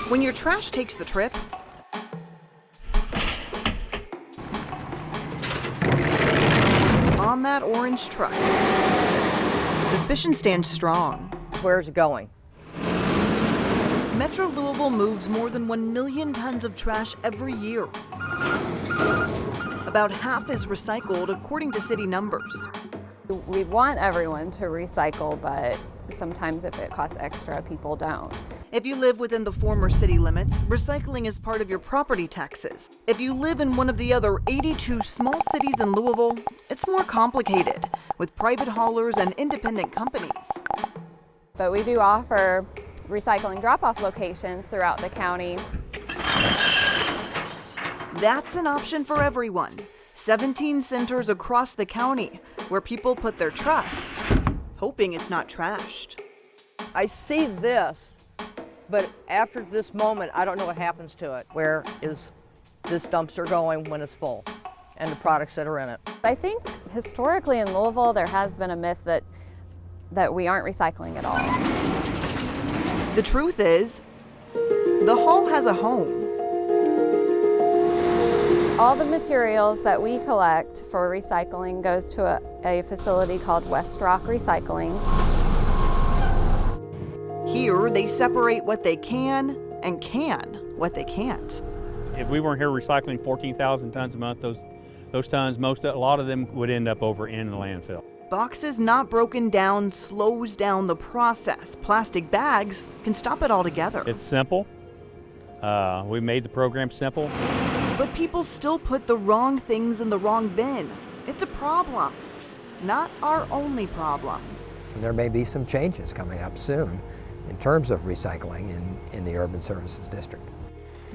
When your trash takes the trip, on that orange truck, suspicion stands strong. Where's it going? Metro Louisville moves more than 1 million tons of trash every year. About half is recycled, according to city numbers. We want everyone to recycle, but sometimes if it costs extra, people don't. If you live within the former city limits, recycling is part of your property taxes. If you live in one of the other 82 small cities in Louisville, it's more complicated, with private haulers and independent companies. But we do offer recycling drop-off locations throughout the county. That's an option for everyone. 17 centers across the county where people put their trust, hoping it's not trashed. I see this, but after this moment, I don't know what happens to it. Where is this dumpster going when it's full, and the products that are in it? I think historically in Louisville, there has been a myth that we aren't recycling at all. The truth is, the hall has a home. All the materials that we collect for recycling goes to a facility called West Rock Recycling. Here, they separate what they can and what they can't. If we weren't here recycling 14,000 tons a month, those tons, a lot of them would end up over in the landfill. Boxes not broken down slows down the process. Plastic bags can stop it altogether. It's simple. We made the program simple. But people still put the wrong things in the wrong bin. It's a problem. Not our only problem. There may be some changes coming up soon in terms of recycling in the Urban Services District.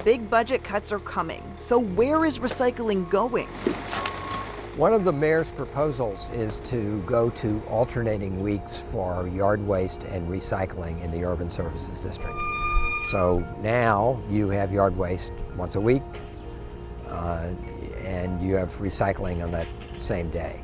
Big budget cuts are coming, so where is recycling going? One of the mayor's proposals is to go to alternating weeks for yard waste and recycling in the Urban Services District. So now you have yard waste once a week, and you have recycling on that same day.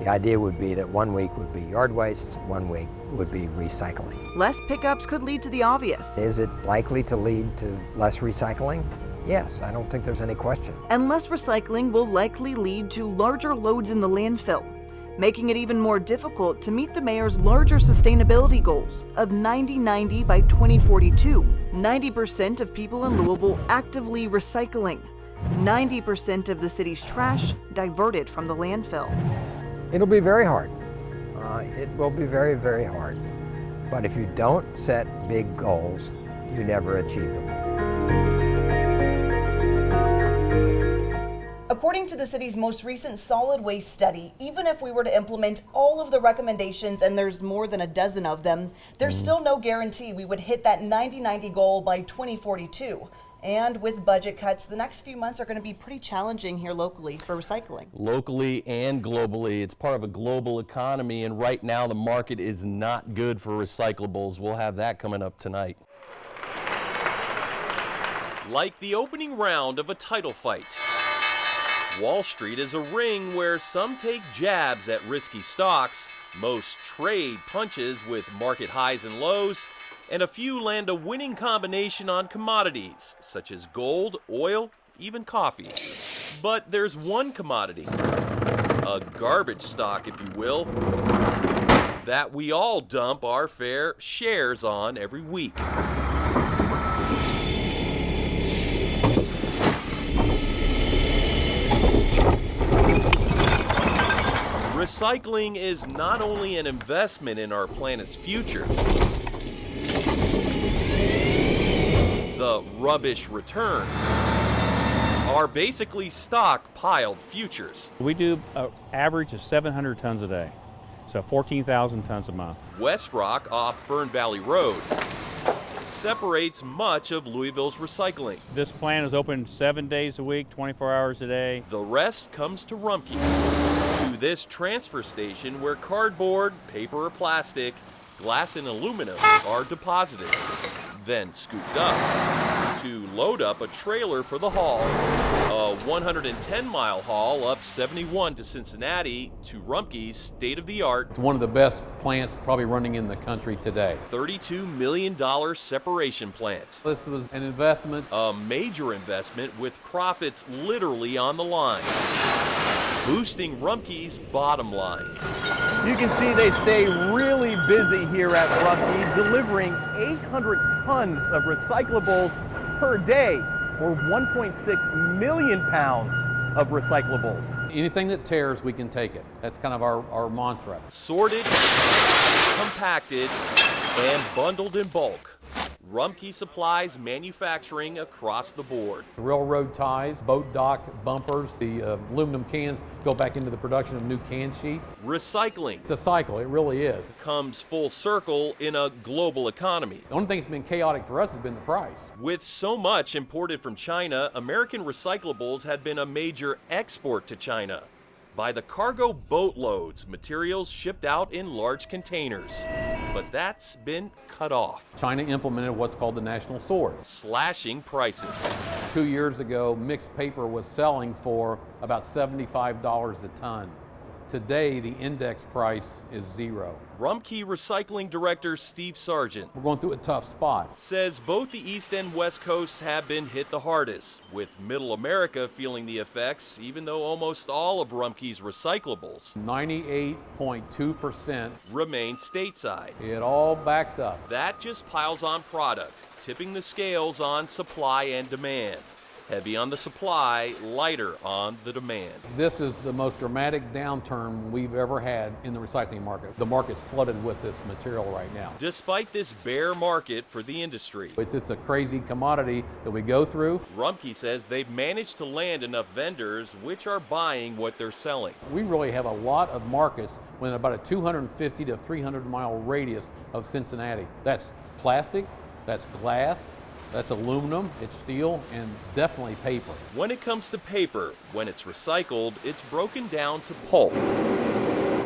The idea would be that 1 week would be yard waste, 1 week would be recycling. Less pickups could lead to the obvious. Is it likely to lead to less recycling? Yes, I don't think there's any question. And less recycling will likely lead to larger loads in the landfill, making it even more difficult to meet the mayor's larger sustainability goals of 90-90 by 2042. 90% of people in Louisville actively recycling. 90% of the city's trash diverted from the landfill. It'll be very hard. It will be very, very hard. But if you don't set big goals, you never achieve them. According to the city's most recent solid waste study, even if we were to implement all of the recommendations, and there's more than a dozen of them, there's still no guarantee we would hit that 90-90 goal by 2042. And with budget cuts, the next few months are going to be pretty challenging here locally for recycling. Locally and globally, it's part of a global economy, and right now the market is not good for recyclables. We'll have that coming up tonight. Like the opening round of a title fight, Wall Street is a ring where some take jabs at risky stocks, most trade punches with market highs and lows, and a few land a winning combination on commodities, such as gold, oil, even coffee. But there's one commodity, a garbage stock, if you will, that we all dump our fair shares on every week. Recycling is not only an investment in our planet's future, the rubbish returns are basically stockpiled futures. We do an average of 700 tons a day, so 14,000 tons a month. West Rock off Fern Valley Road separates much of Louisville's recycling. This plant is open 7 days a week, 24 hours a day. The rest comes to Rumpke, to this transfer station where cardboard, paper or plastic, glass and aluminum are deposited, then scooped up to load up a trailer for the haul. A 110-mile haul up 71 to Cincinnati to Rumpke's state-of-the-art It's one of the best plants probably running in the country today. $32 million separation plant. This was an investment. A major investment with profits literally on the line, boosting Rumpke's bottom line. You can see they stay really busy here at Rumpke, delivering 800 tons of recyclables per day, or 1.6 million pounds of recyclables. Anything that tears, we can take it. That's kind of our mantra. Sorted, compacted, and bundled in bulk. Rumpke supplies manufacturing across the board. Railroad ties, boat dock, bumpers, the aluminum cans go back into the production of new can sheet. Recycling It's a cycle, it really is. comes full circle in a global economy. The only thing that's been chaotic for us has been the price. With so much imported from China, American recyclables had been a major export to China. By the cargo boatloads, materials shipped out in large containers. But that's been cut off, China implemented what's called the national sword. slashing prices. 2 years ago, mixed paper was selling for about $75 a ton. Today, the index price is $0. Rumpke Recycling Director Steve Sargent We're going through a tough spot. says both the East and West Coasts have been hit the hardest, with Middle America feeling the effects, even though almost all of Rumpke's recyclables 98.2%. remain stateside. It all backs up. That just piles on product, tipping the scales on supply and demand. Heavy on the supply, lighter on the demand. This is the most dramatic downturn we've ever had in the recycling market. The market's flooded with this material right now. Despite this bear market for the industry, It's just a crazy commodity that we go through. Rumpke says they've managed to land enough vendors which are buying what they're selling. We really have a lot of markets within about a 250 to 300 mile radius of Cincinnati. That's plastic, that's glass, that's aluminum, it's steel, and definitely paper. When it comes to paper, when it's recycled, it's broken down to pulp.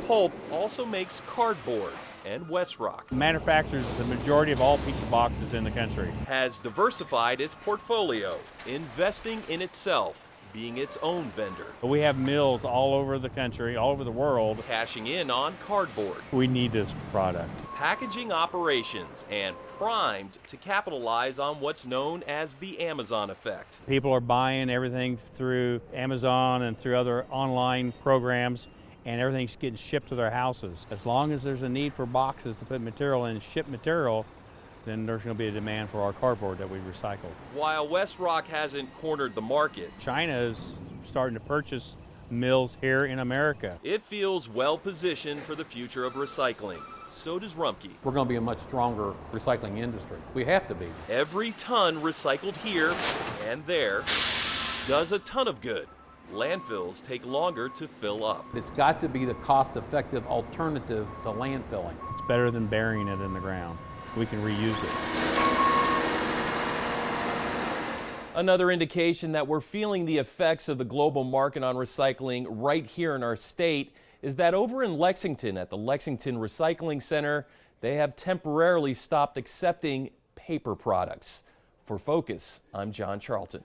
Pulp also makes cardboard, and Westrock Manufactures the majority of all pizza boxes in the country. has diversified its portfolio, investing in itself, being its own vendor, But we have mills all over the country, all over the world. cashing in on cardboard, We need this product. packaging operations, and primed to capitalize on what's known as the Amazon effect. People are buying everything through Amazon and through other online programs, and everything's getting shipped to their houses. As long as there's a need for boxes to put material in, ship material, then there's going to be a demand for our cardboard that we recycle. While Westrock hasn't cornered the market, China is starting to purchase mills here in America. it feels well positioned for the future of recycling. So does Rumpke. We're going to be a much stronger recycling industry. We have to be. Every ton recycled here and there does a ton of good. Landfills take longer to fill up. It's got to be the cost-effective alternative to landfilling. It's better than burying it in the ground. We can reuse it. Another indication that we're feeling the effects of the global market on recycling right here in our state is that over in Lexington at the Lexington Recycling Center, they have temporarily stopped accepting paper products. For Focus, I'm John Charlton.